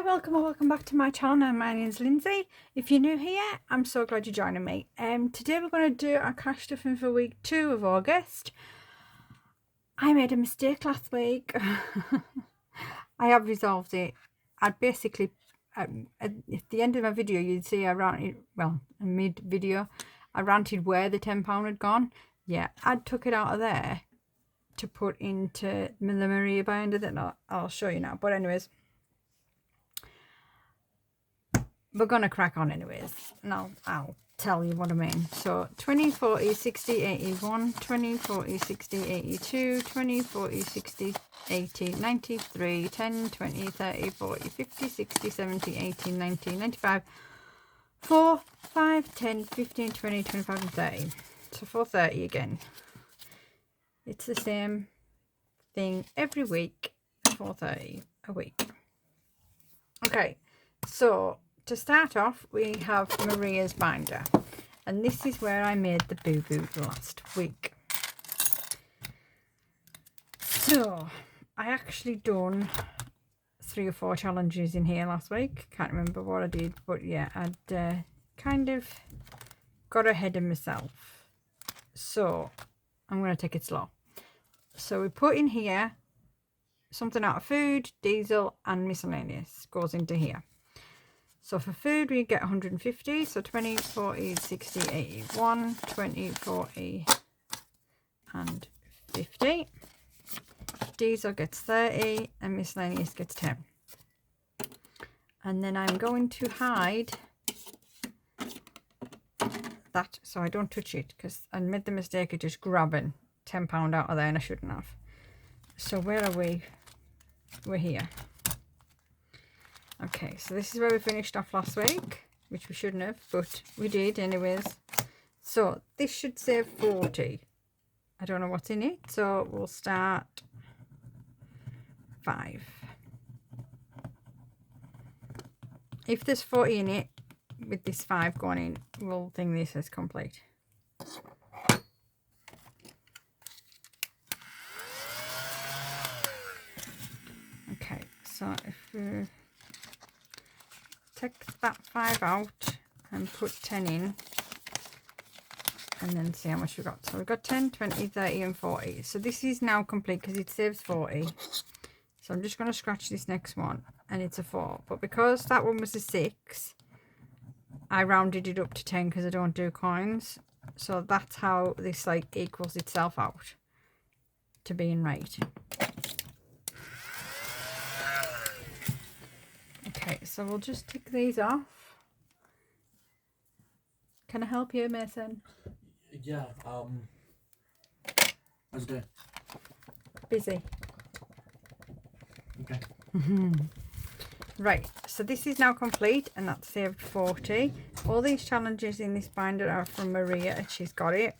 Welcome or welcome back to my channel. My name is Lindsay. If you're new here, I'm so glad you're joining me. Today we're going to do our cash stuffing for week 2 of August. I made a mistake last week. I have resolved it. I basically, at the end of my video, you'd see I ranted, well, mid-video, I ranted where the £10 had gone. Yeah, I took it out of there to put into the Maria binder that I'll show you now. But anyways, we're gonna crack on anyways, and I'll tell you what I mean. So 20, 40, 60, 81, 20, 40, 60, 82, 20, 40, 60, 80, 93, 10, 20, 30, 40, 50, 60, 70, 80, 90, 95, 4, 5, 10, 15, 20, 25, and 30. So 430 again. It's the same thing every week, 430 a week. Okay, so to start off, we have Maria's binder, and this is where I made the boo-boo last week. So I actually done 3 or 4 challenges in here last week. Can't remember what I did, but yeah, I'd kind of got ahead of myself, so I'm going to take it slow. So we put in here something out of food, diesel and miscellaneous goes into here. So for food we get 150, so 20, 40, 60, 81, 20, 40 and 50. Diesel gets 30 and miscellaneous gets 10. And then I'm going to hide that so I don't touch it, because I made the mistake of just grabbing £10 out of there and I shouldn't have. So where are we? We're here. Okay, so this is where we finished off last week, which we shouldn't have, but we did anyways. So this should save 40. I don't know what's in it, so we'll start 5. If there's 40 in it, with this 5 going in, we'll think this is complete. Okay, so if we take that 5 out and put 10 in, and then see how much we got. So we've got 10, 20, 30 and 40. So this is now complete because it saves 40. So I'm just going to scratch this next one, and it's a 4. But because that one was a 6, I rounded it up to 10 because I don't do coins. So that's how this like equals itself out to being right. Okay, so we'll just tick these off. Can I help you, Mason? Yeah, how's it doing? Busy. Okay. Right, so this is now complete, and that's saved 40. All these challenges in this binder are from Maria, and she's got it.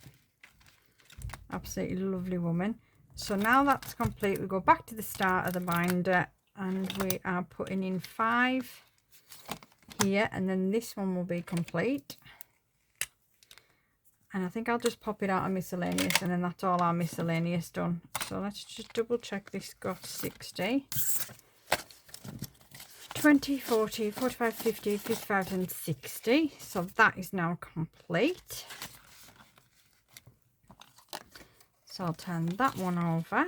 Absolutely lovely woman. So now that's complete, we go back to the start of the binder, and we are putting in 5 here, and then this one will be complete. And I think I'll just pop it out of miscellaneous, and then that's all our miscellaneous done. So let's just double check this got 60. 20, 40, 45, 50, 55 and 60. So that is now complete. So I'll turn that one over.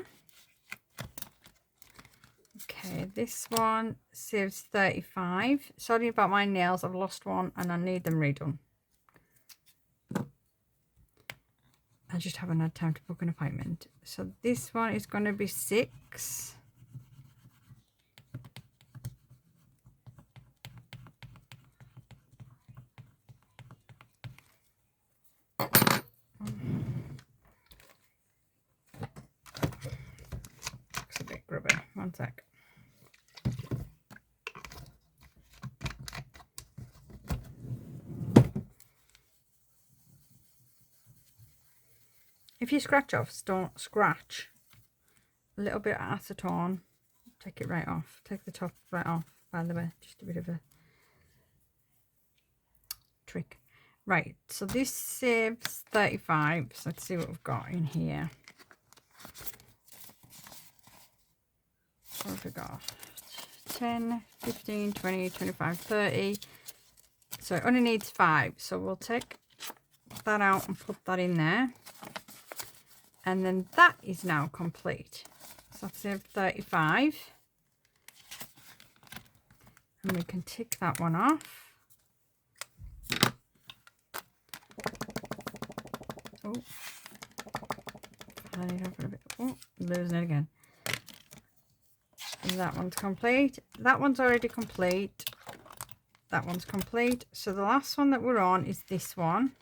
Okay, this one saves 35. Sorry about my nails, I've lost one and I need them redone. I just haven't had time to book an appointment. So this one is going to be 6. Looks a bit grubby. One sec. If you scratch off, don't scratch a little bit of acetone, take it right off. Take the top right off, by the way, just a bit of a trick. Right, so this saves 35. So let's see what we've got in here. What have we got? 10, 15, 20, 25, 30. So it only needs 5. So we'll take that out and put that in there. And then that is now complete. So I've saved 35. And we can tick that one off. Oh, oh, losing it again. And that one's complete. That one's already complete. That one's complete. So the last one that we're on is this one.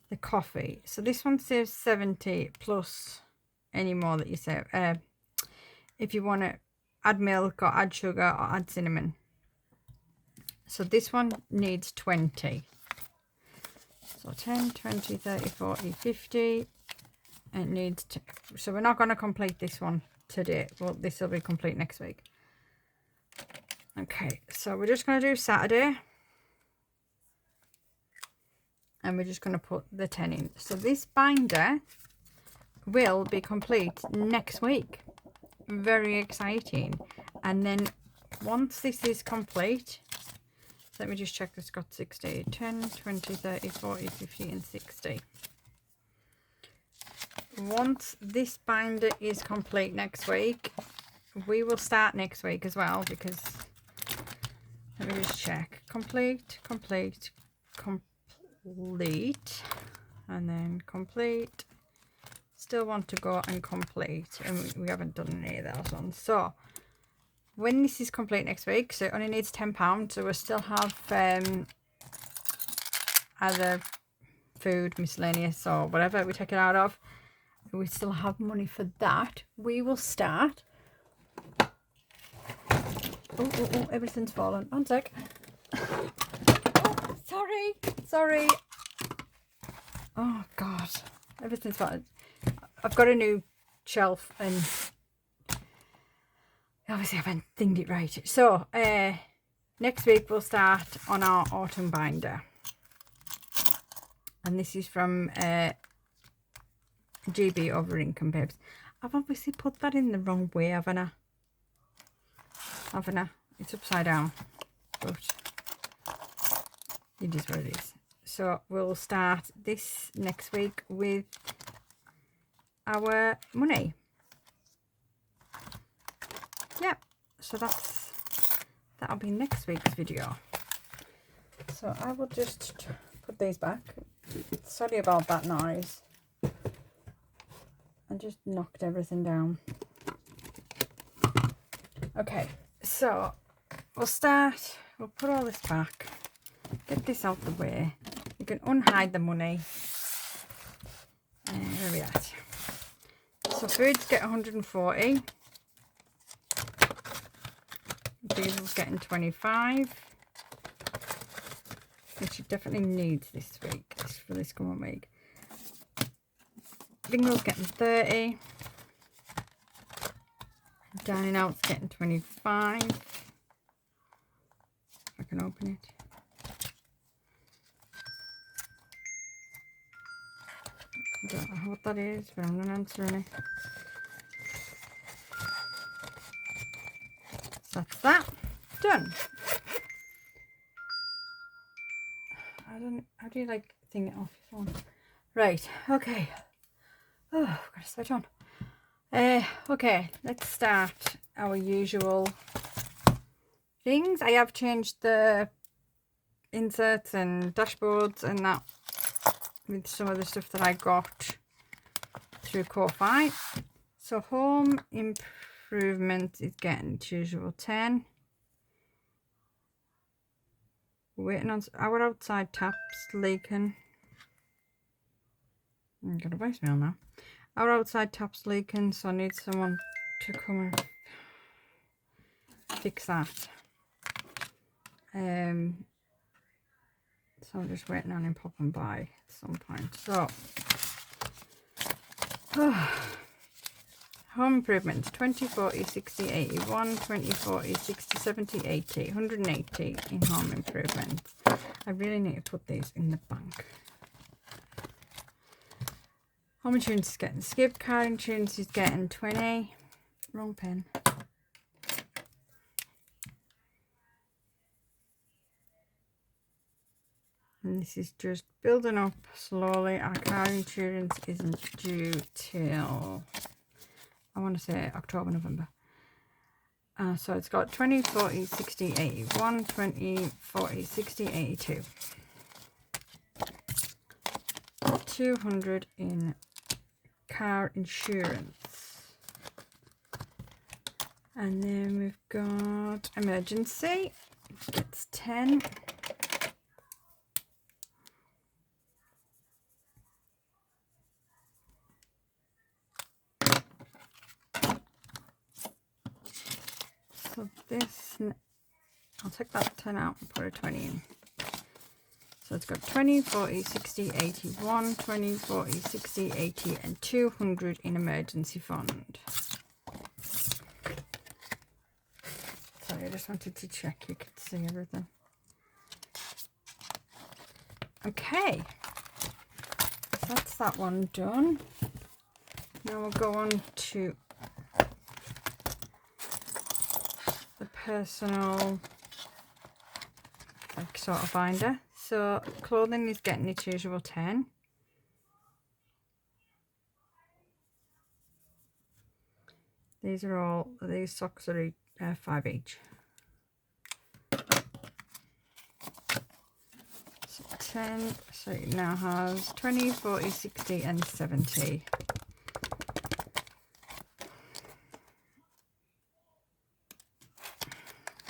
The coffee. So this one saves 70 plus any more that you save. If you want to add milk or add sugar or add cinnamon. So this one needs 20. So 10, 20, 30, 40, 50. It needs to, so we're not going to complete this one today. Well, this will be complete next week. Okay, so we're just going to do Saturday. And we're just going to put the 10 in. So this binder will be complete next week. Very exciting. And then once this is complete, so let me just check this got 60, 10, 20, 30, 40, 50 and 60. Once this binder is complete next week, we will start next week as well, because let me just check. Complete, complete, complete, and then complete. Still want to go and complete, and we haven't done any of those ones. So when this is complete next week, so it only needs £10, so we'll still have other food, miscellaneous or whatever we take it out of. We still have money for that. We will start. Oh, everything's fallen. One sec. Oh, sorry. Oh God, everything's fallen. I've got a new shelf and obviously I haven't thinged it right. So next week we'll start on our autumn binder. And this is from GB over Income Babes. I've obviously put that in the wrong way, haven't I? It's upside down. But it is what it is. So we'll start this next week with our money. Yep. So that'll be next week's video. So I will just put these back. Sorry about that noise. I just knocked everything down. Okay, so we'll put all this back, get this out the way. You can unhide the money. Where are we at? So foods get 140. Diesel's getting 25. Which it definitely needs this week, for this coming week. Bingo's getting 30. Dining out's getting 25. If I can open it. I don't know what that is, but I'm not answering it. So that's that. Done. How do you like thing it off your phone? Right, okay. Oh, I've got to switch on. Okay, let's start our usual things. I have changed the inserts and dashboards and that with some of the stuff that I got through Ko-Fi. So home improvement is getting its usual 10. Waiting on our outside taps leaking. I've got a voicemail now. Our outside tap's leaking, so I need someone to come and fix that. So I'm just waiting on him popping by at some point. So home improvements 20, 40, 60, 81, 20, 40, 60, 70, 80, 180 in home improvements. I really need to put these in the bank. Home insurance is getting skipped. Car insurance is getting 20. Wrong pen. And this is just building up slowly. Our car insurance isn't due till, I want to say October, November. So it's got 20, 40, 60, 81, 20, 40, 60, 82. 200 in car insurance. And then we've got emergency. Gets 10. So this, I'll take that 10 out and put a 20 in. So it's got 20, 40, 60, 81, 20, 40, 60, 80 and 200 in emergency fund. Sorry, I just wanted to check you could see everything. Okay, that's that one done. Now we'll go on to the personal sort of binder. So clothing is getting its usual 10. These socks are 5 each. So 10, so it now has 20, 40, 60 and 70.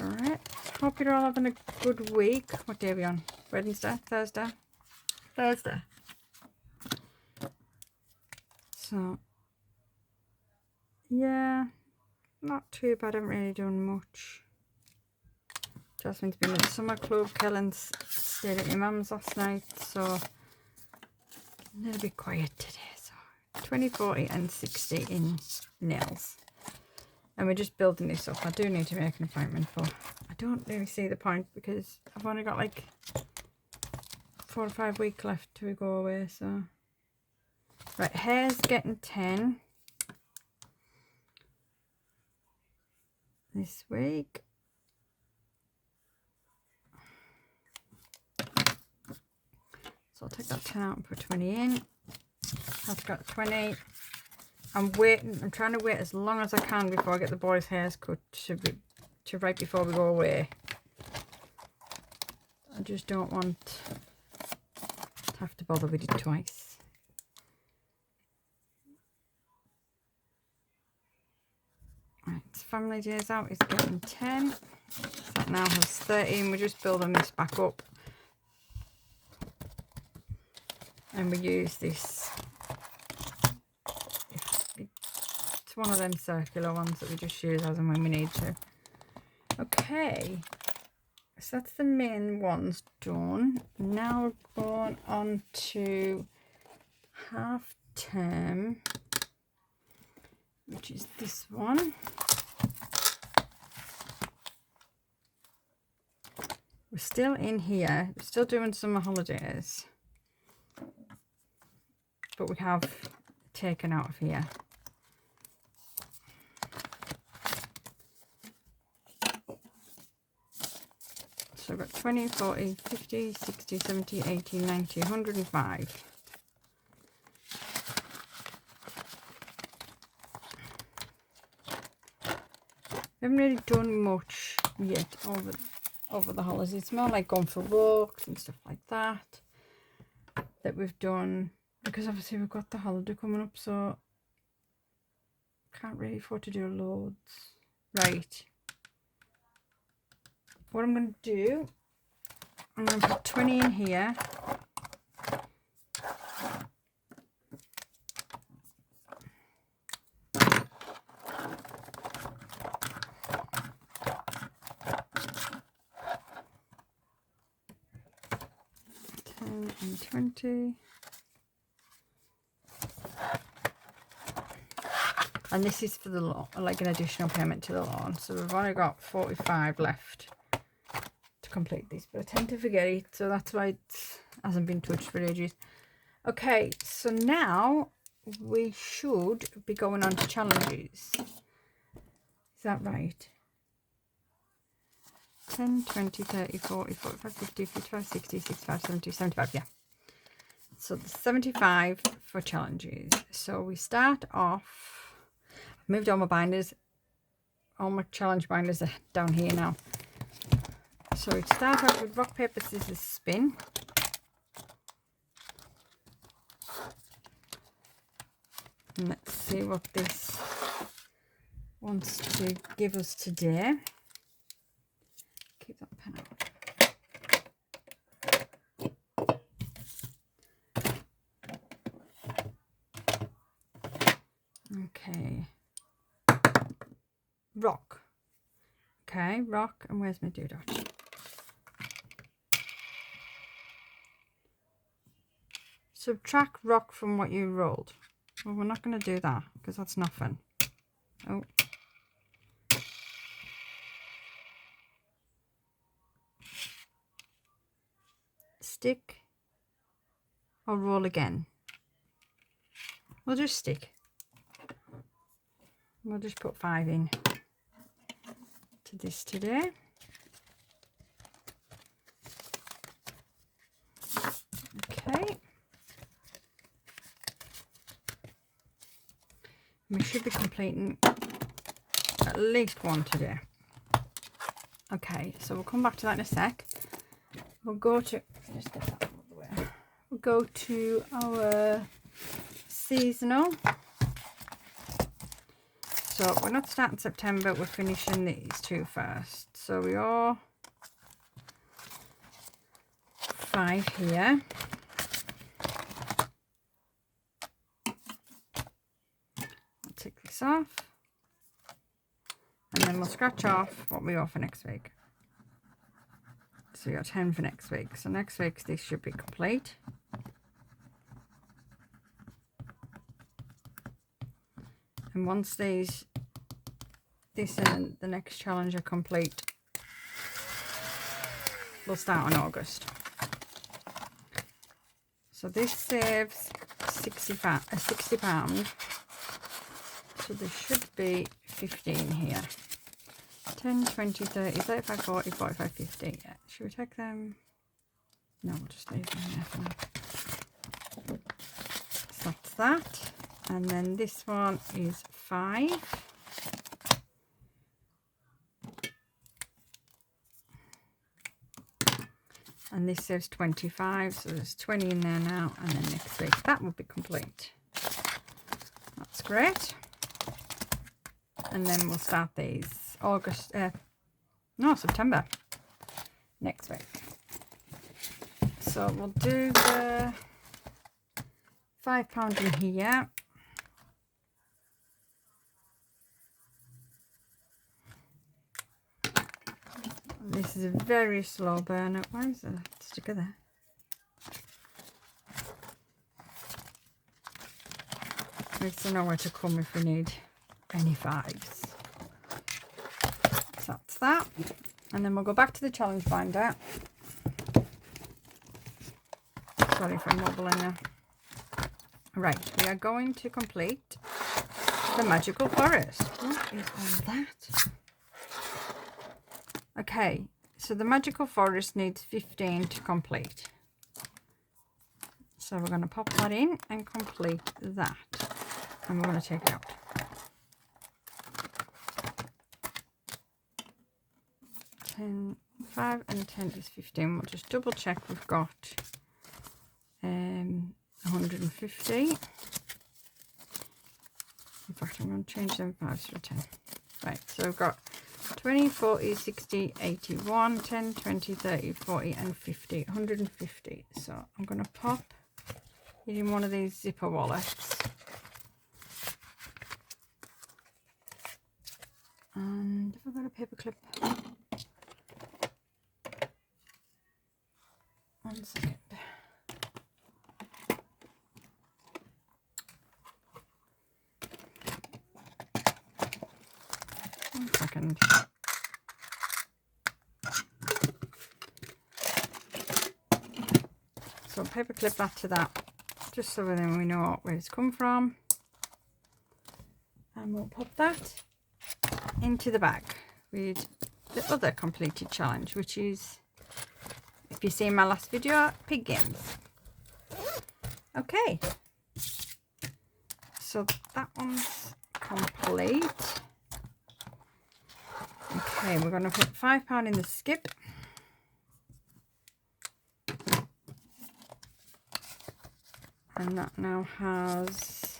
Alright, hope you're all having a good week. What day are we on? Wednesday? Thursday? Thursday. So, yeah, not too bad. I haven't really done much. Jasmine's been at the summer club. Kellen's stayed at your mum's last night, so a little bit quiet today. So 20, 40 and 60 in nails. And we're just building this up. I do need to make an appointment, but I don't really see the point because I've only got like 4 or 5 weeks left till we go away. So right, hair's getting 10 this week. So I'll take that 10 out and put 20 in. I've got 20. I'm trying to wait as long as I can before I get the boys' hairs cut to right before we go away. I just don't want to have to bother with it twice. Right, family days out is getting 10. So that now has 13. We're just building this back up. And we use this. It's one of them circular ones that we just use as and when we need to. Okay, so that's the main ones done. Now we're going on to half term, which is this one. We're still in here. We're still doing summer holidays, but we have taken out of here. So I've got 20, 40, 50, 60, 70, 80, 90, 105. We haven't really done much yet over the holidays. It's more like going for walks and stuff like that we've done, because obviously we've got the holiday coming up, so can't really afford to do loads. Right. What I'm going to do, I'm going to put 20 in here. And 20, and this is for the lawn, like an additional payment to the lawn. So we've only got 45 left to complete this, but I tend to forget it, so that's why it hasn't been touched for ages. Okay, so now we should be going on to challenges. Is that right? 10, 20, 30, 40, 45, 50, 55, 60, 65, 70, 75, yeah. So the 75 for challenges. So we start off, I've moved all my binders, all my challenge binders are down here now. So we start off with rock, paper, scissors, spin. And let's see what this wants to give us today. Keep that pen out. Okay. Rock. Okay, rock. And where's my doodad? Subtract rock from what you rolled. Well, we're not going to do that because that's not fun. Oh. Stick or roll again. We'll just stick. We'll just put 5 in to this today. Okay. We should be completing at least one today. Okay, so we'll come back to that in a sec. We'll go to, just get that out of the way. We'll go to our seasonal. So we're not starting September, we're finishing these two first. So we are 5 here. I'll take this off. And then we'll scratch off what we are for next week. So we got 10 for next week. So next week this should be complete. And once this and the next challenge are complete, we'll start in August. So this saves £60. So there should be 15 here. 10, 20, 30, 35, 40, 45, 50. Yeah. Should we take them? No, we'll just leave them there for now. So that's that. And then this one is 5. And this says 25, so there's 20 in there now, and then next week that will be complete. That's great. And then we'll start these September next week. So we'll do the £5 in here. This is a very slow burner. Why is the sticker there? Needs to know where to come if we need any 5s. So that's that. And then we'll go back to the challenge binder. Sorry if I'm wobbling there. Right, we are going to complete the magical forest. What is all that? Okay, so the magical forest needs 15 to complete. So we're going to pop that in and complete that. And we're going to take it out. $10, 5 and 10 is 15. We'll just double check we've got 150. In fact, I'm going to change them 5s to 10. Right, so we've got 20, 40, 60, 81, 10, 20, 30, 40 and 50. 150. So I'm going to pop it in one of these zipper wallets. And have I got a paper clip? 1 second. So paper clip that to that, just so then we know where it's come from. And we'll pop that into the bag with the other completed challenge, which is, if you see my last video, pig games. Okay, so that one's complete. Okay, we're going to put £5 in the skip. And that now has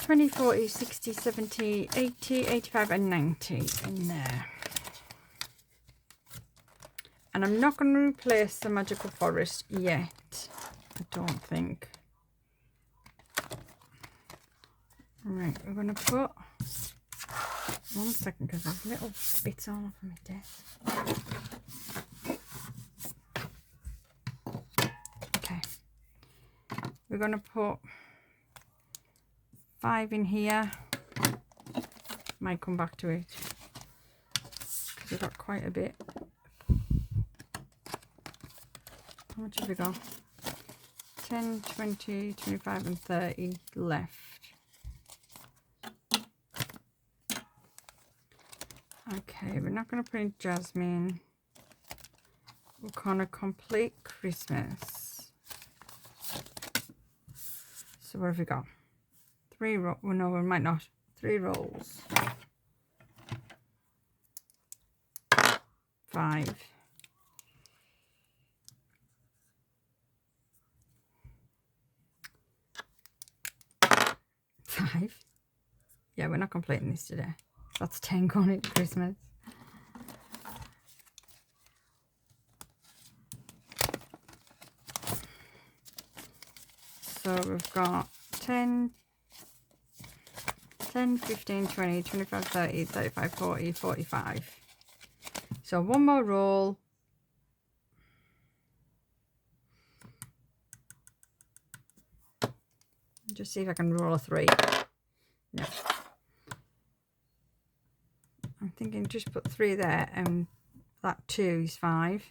20, 40, 60, 70, 80, 85 and 90 in there. And I'm not going to replace the magical forest yet, I don't think. Right, we're going to put, 1 second, because there's little bits all over my desk. Okay, we're going to put 5 in here. Might come back to it because we've got quite a bit. How much have we got? 10, 20, 25 and 30 left. Okay, we're not going to put in Jasmine. We're going to complete Christmas. So what have we got? 3 rolls. Well, no, we might not. 3 rolls. 5. 5. Yeah, we're not completing this today. That's 10 going into Christmas. So we've got 10, 15, 20, 25, 30, 35, 40, 45. So one more roll. Just see if I can roll a 3. No. I'm thinking just put 3 there and that 2 is 5.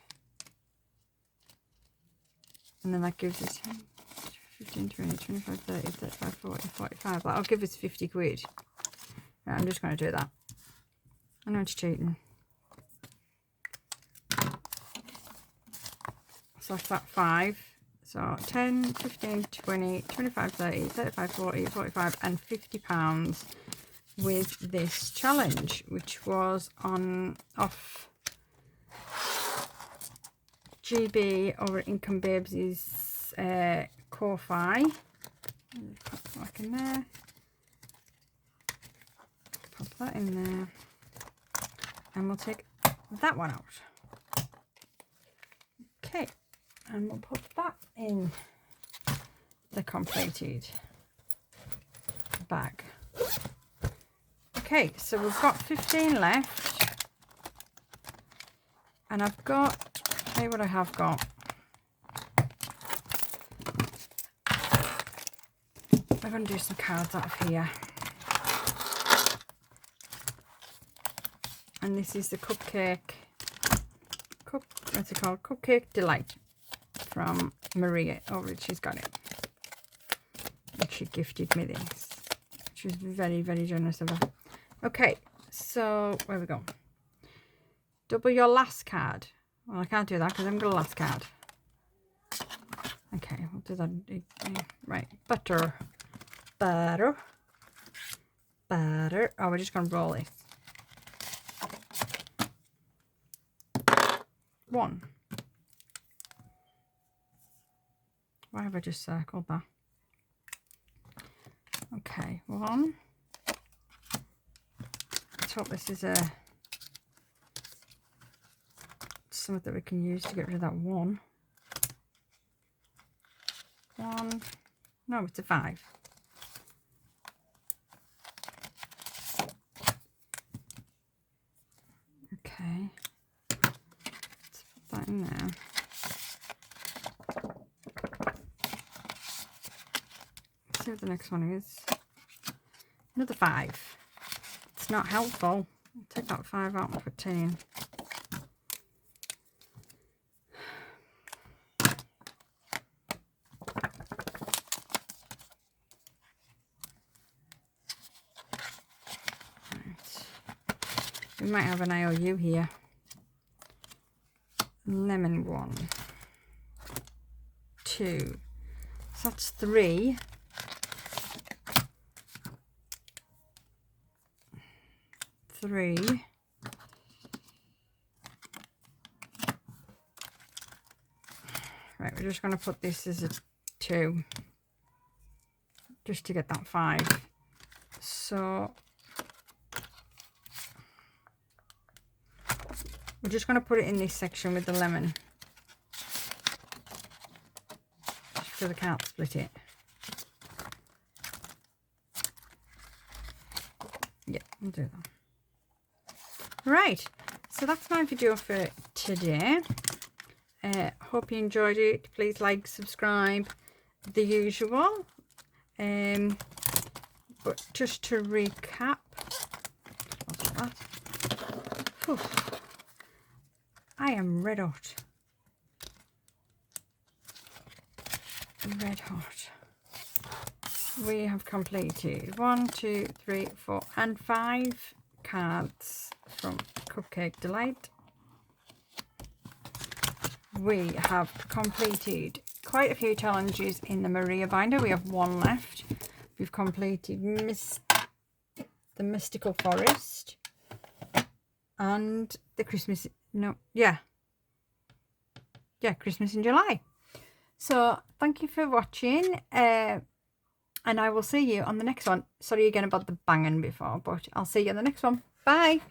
And then that gives us 15, 20, 25, 30, 35, 40, 45. That'll give us 50 quid. Right, I'm just going to do that. I know it's cheating. So that's that 5. So 10, 15, 20, 25, 30, 35, 40, 45 and £50 with this challenge, which was on off GB over at Income Babes' Ko-Fi. Pop that back in there. Pop that in there. And we'll take that one out. Okay. And we'll put that in the completed bag. Okay, so we've got 15 left. And I've got, tell you what I have got. I'm going to do some cards out of here. And this is the what's it called? Cupcake Delight from Maria. Oh, she's got it. And she gifted me this. She was very, very generous of her. Okay, so where we go? Double your last card. Well, I can't do that because I haven't got a last card. Okay, we'll do that. Right, butter. Oh, we're just going to roll it. 1. Why have I just circled that? Okay, 1. Let's hope this is something that we can use to get rid of that 1. 1. No, it's a 5. Okay. Let's put that in there. Let's see what the next one is. Another 5. It's not helpful. Take that 5 out and put 10 in. We might have an IOU here. Lemon 1, 2. So that's 3. 3. Right, we're just going to put this as a 2. Just to get that 5. So we're just going to put it in this section with the lemon. Just because I can't split it. Yeah, we'll do that. Right, so that's my video for today. Hope you enjoyed it. Please like, subscribe, the usual. But just to recap, what's that? Whew. I am red hot. Red hot. We have completed 1, 2, 3, 4, and 5 cards from Cupcake Delight. We have completed quite a few challenges in the Maria binder. We have 1 left. We've completed the Mystical Forest and the Christmas, Christmas in July. So thank you for watching, and I will see you on the next one. Sorry again about the banging before, but I'll see you on the next one. Bye.